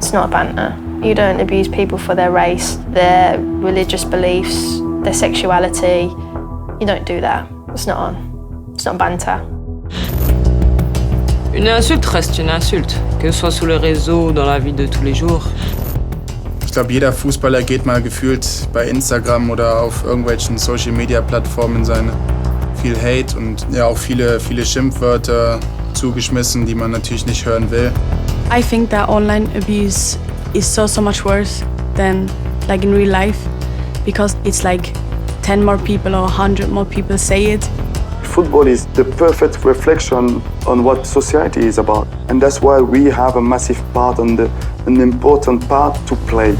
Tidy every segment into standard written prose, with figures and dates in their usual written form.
It's not a banter. You don't abuse people for their race, their religious beliefs, their sexuality. You don't do that. It's not banter. Une insulte reste une insulte, que ce soit sur les réseaux ou dans la vie de tous les jours. Ich glaube, jeder Fußballer geht mal gefühlt bei Instagram oder auf irgendwelchen Social-Media-Plattformen viel Hate und ja auch viele Schimpfwörter zugeschmissen, die man natürlich nicht hören will. I think that online abuse is so much worse than like in real life, because it's like 10 more people or 100 more people say it. Football is the perfect reflection on what society is about, and that's why we have a massive part and an important part to play.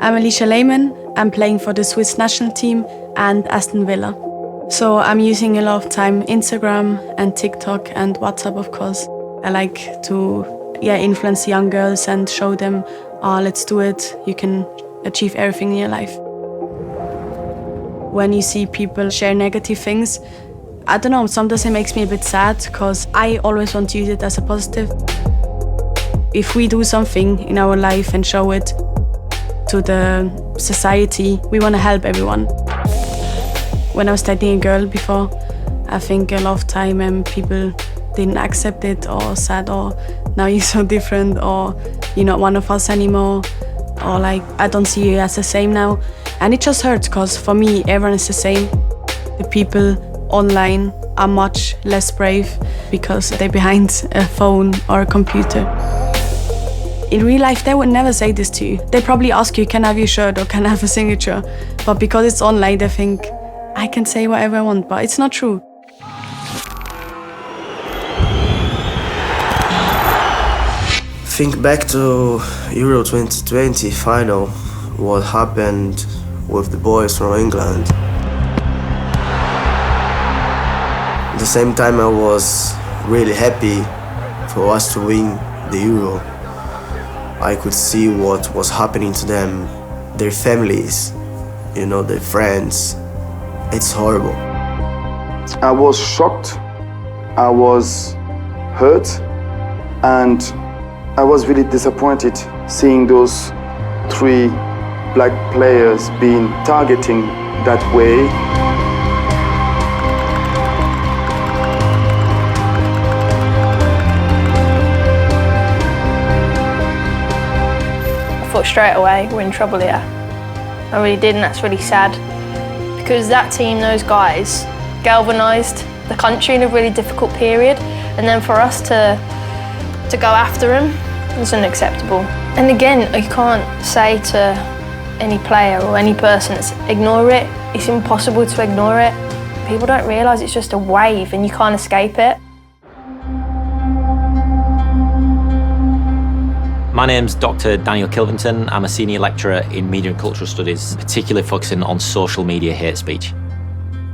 I'm Alicia Lehmann. I'm playing for the Swiss national team and Aston Villa. So I'm using a lot of time Instagram and TikTok and WhatsApp, of course. I like to influence young girls and show them, let's do it, you can achieve everything in your life. When you see people share negative things, I don't know, sometimes it makes me a bit sad because I always want to use it as a positive. If we do something in our life and show it to the society, we want to help everyone. When I was dating a girl before, I think a lot of time people didn't accept it or said, oh, now you're so different, or you're not one of us anymore, or like, I don't see you as the same now. And it just hurts, because for me, everyone is the same. The people online are much less brave because they're behind a phone or a computer. In real life, they would never say this to you. They probably ask you, can I have your shirt or can I have a signature? But because it's online, they think, I can say whatever I want, but it's not true. Think back to Euro 2020 final, what happened with the boys from England. At the same time, I was really happy for us to win the Euro. I could see what was happening to them, their families, their friends. It's horrible. I was shocked, I was hurt, and I was really disappointed seeing those 3 black players being targeting that way. I thought straight away, we're in trouble here. I really did, and that's really sad. Because that team, those guys, galvanised the country in a really difficult period, and then for us to go after them was unacceptable. And again, you can't say to any player or any person, ignore it. It's impossible to ignore it. People don't realise it's just a wave and you can't escape it. My name's Dr. Daniel Kilvington. I'm a senior lecturer in media and cultural studies, particularly focusing on social media hate speech.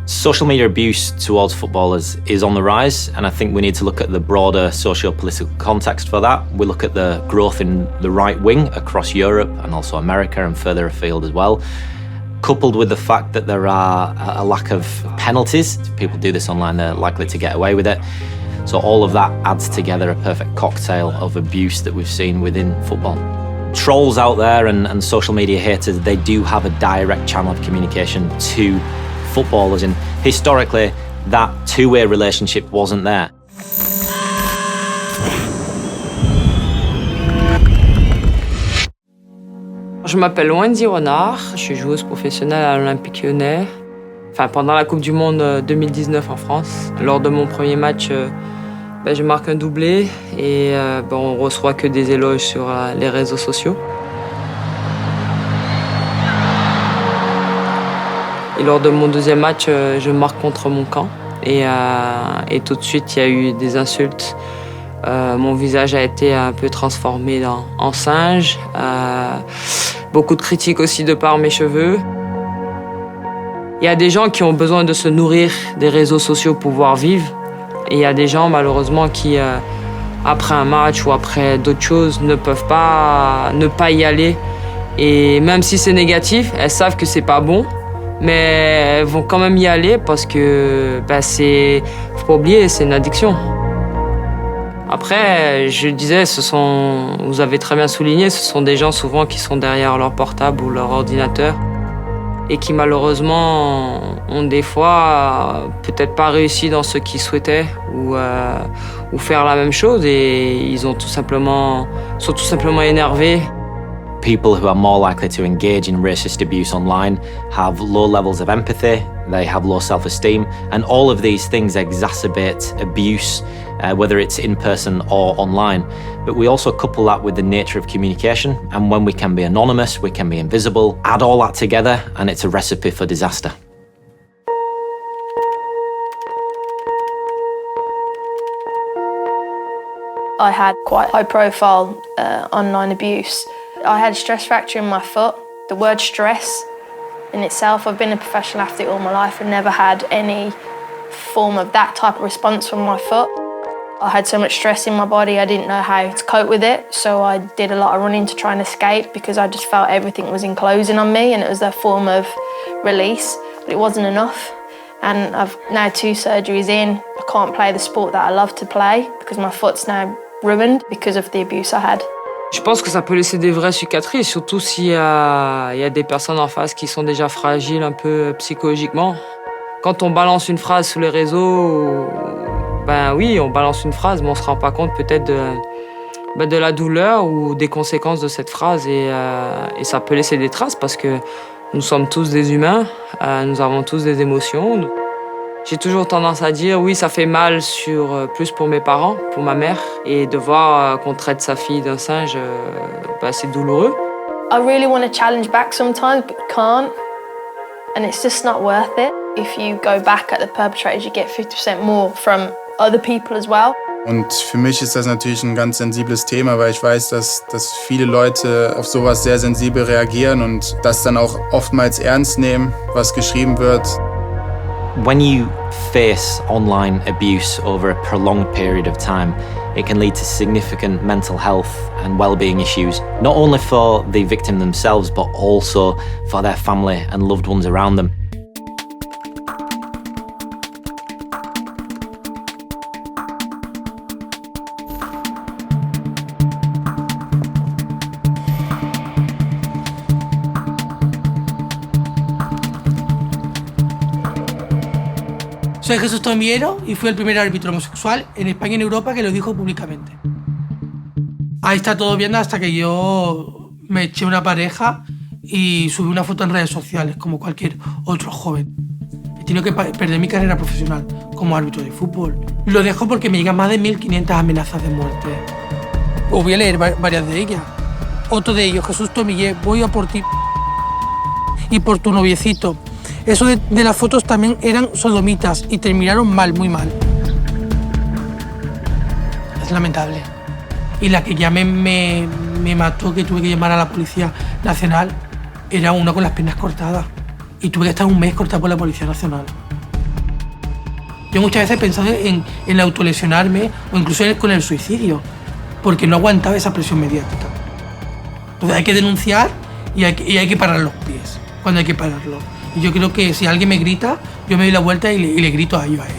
Social media abuse towards footballers is on the rise, and I think we need to look at the broader socio-political context for that. We look at the growth in the right wing across Europe and also America and further afield as well, coupled with the fact that there are a lack of penalties. If people do this online, they're likely to get away with it. So all of that adds together a perfect cocktail of abuse that we've seen within football. Trolls out there and social media haters, they do have a direct channel of communication to footballers, and historically that two-way relationship wasn't there. Je m'appelle Wendy Renard, je suis joueuse professionnelle à l'Olympique Lyonnais. Pendant la Coupe du Monde 2019 en France, lors de mon premier match, je marque un doublé et on reçoit que des éloges sur les réseaux sociaux. Et lors de mon deuxième match, je marque contre mon camp et tout de suite il y a eu des insultes. Mon visage a été un peu transformé en singe. Beaucoup de critiques aussi de par mes cheveux. Il y a des gens qui ont besoin de se nourrir des réseaux sociaux pour pouvoir vivre. Et il y a des gens, malheureusement, qui après un match ou après d'autres choses ne peuvent pas ne pas y aller. Et même si c'est négatif, elles savent que c'est pas bon, mais elles vont quand même y aller parce que faut pas oublier, c'est une addiction. Après, je disais, vous avez très bien souligné, ce sont des gens souvent qui sont derrière leur portable ou leur ordinateur et qui malheureusement ont des fois peut-être pas réussi dans ce qu'ils souhaitaient ou faire la même chose et ils sont tout simplement énervés. People who are more likely to engage in racist abuse online have low levels of empathy, they have low self-esteem, and all of these things exacerbate abuse, whether it's in person or online. But we also couple that with the nature of communication, and when we can be anonymous, we can be invisible. Add all that together, and it's a recipe for disaster. I had quite high-profile online abuse. I had a stress fracture in my foot. The word stress in itself, I've been a professional athlete all my life and never had any form of that type of response from my foot. I had so much stress in my body, I didn't know how to cope with it, so I did a lot of running to try and escape because I just felt everything was enclosing on me and it was a form of release, but it wasn't enough. And I've now 2 surgeries in. I can't play the sport that I love to play because my foot's now ruined because of the abuse I had. Je pense que ça peut laisser des vraies cicatrices, surtout s'il y a des personnes en face qui sont déjà fragiles un peu psychologiquement. Quand on balance une phrase sur les réseaux, ben oui, on balance une phrase, mais on se rend pas compte peut-être de la douleur ou des conséquences de cette phrase et ça peut laisser des traces parce que nous sommes tous des humains, nous avons tous des émotions. J'ai toujours tendance à dire, oui, ça fait mal plus pour mes parents, pour ma mère. Et de voir qu'on traite sa fille d'un singe, c'est douloureux. I really want to challenge back sometimes, but can't. And it's just not worth it. If you go back at the perpetrators, you get 50% more from other people as well. Und für mich ist das natürlich ein ganz sensibles Thema, weil ich weiß, dass viele Leute auf sowas sehr sensibel reagieren und das dann auch oftmals ernst nehmen, was geschrieben wird. When you face online abuse over a prolonged period of time, it can lead to significant mental health and well-being issues, not only for the victim themselves, but also for their family and loved ones around them. Soy Jesús Tomiero y fui el primer árbitro homosexual en España y en Europa que lo dijo públicamente. Ahí está todo bien hasta que yo me eché una pareja y subí una foto en redes sociales como cualquier otro joven. He tenido que perder mi carrera profesional como árbitro de fútbol. Lo dejo porque me llegan más de 1.500 amenazas de muerte. Os voy a leer varias de ellas. Otro de ellos, Jesús Tomillé, voy a por ti y por tu noviecito. Eso de las fotos también eran sodomitas y terminaron mal, muy mal. Es lamentable. Y la que ya me mató, que tuve que llamar a la Policía Nacional, era una con las piernas cortadas. Y tuve que estar un mes cortada por la Policía Nacional. Yo muchas veces he pensado en autolesionarme o incluso con el suicidio, porque no aguantaba esa presión mediática. Entonces hay que denunciar y hay que parar los pies, cuando hay que pararlo. Y yo creo que si alguien me grita, yo me doy la vuelta y le grito a ellos, a él.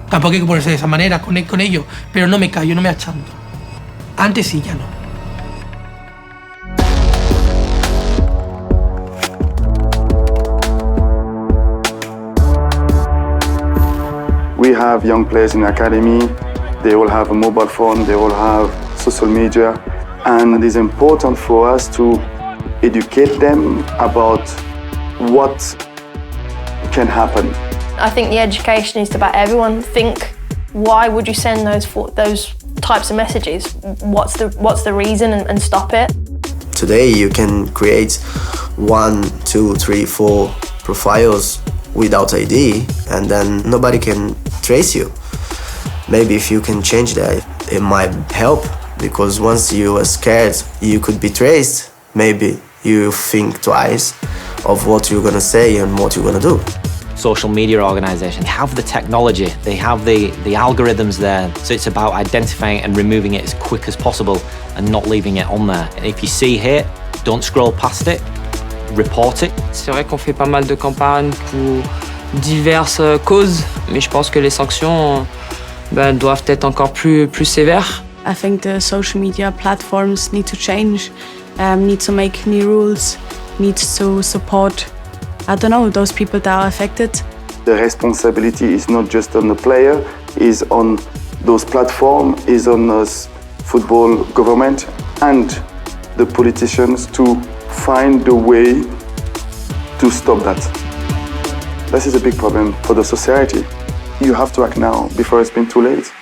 Tampoco hay que ponerse de esa manera con ellos, pero no me callo, no me achanto. Antes sí, ya no. We have young players in the academy. They all have a mobile phone, they all have social media. And it is important for us to educate them about what can happen. I think the education is about everyone. Think, why would you send those types of messages? What's the reason, and stop it. Today you can create 1, 2, 3, 4 profiles without ID and then nobody can trace you. Maybe if you can change that, it might help, because once you are scared you could be traced, maybe you think twice of what you're gonna say and what you're gonna do. social media organisations have the technology, they have the algorithms there, so it's about identifying and removing it as quick as possible and not leaving it on there. And if you see hate, don't scroll past it, report it. C'est vrai qu'on fait pas mal de campagnes pour diverses causes, mais je pense que les sanctions doivent être encore plus sévères. I think the social media platforms need to change, need to make new rules, need to support, I don't know, those people that are affected. The responsibility is not just on the player, is on those platforms, is on us football government and the politicians to find a way to stop that. This is a big problem for the society. You have to act now before it's been too late.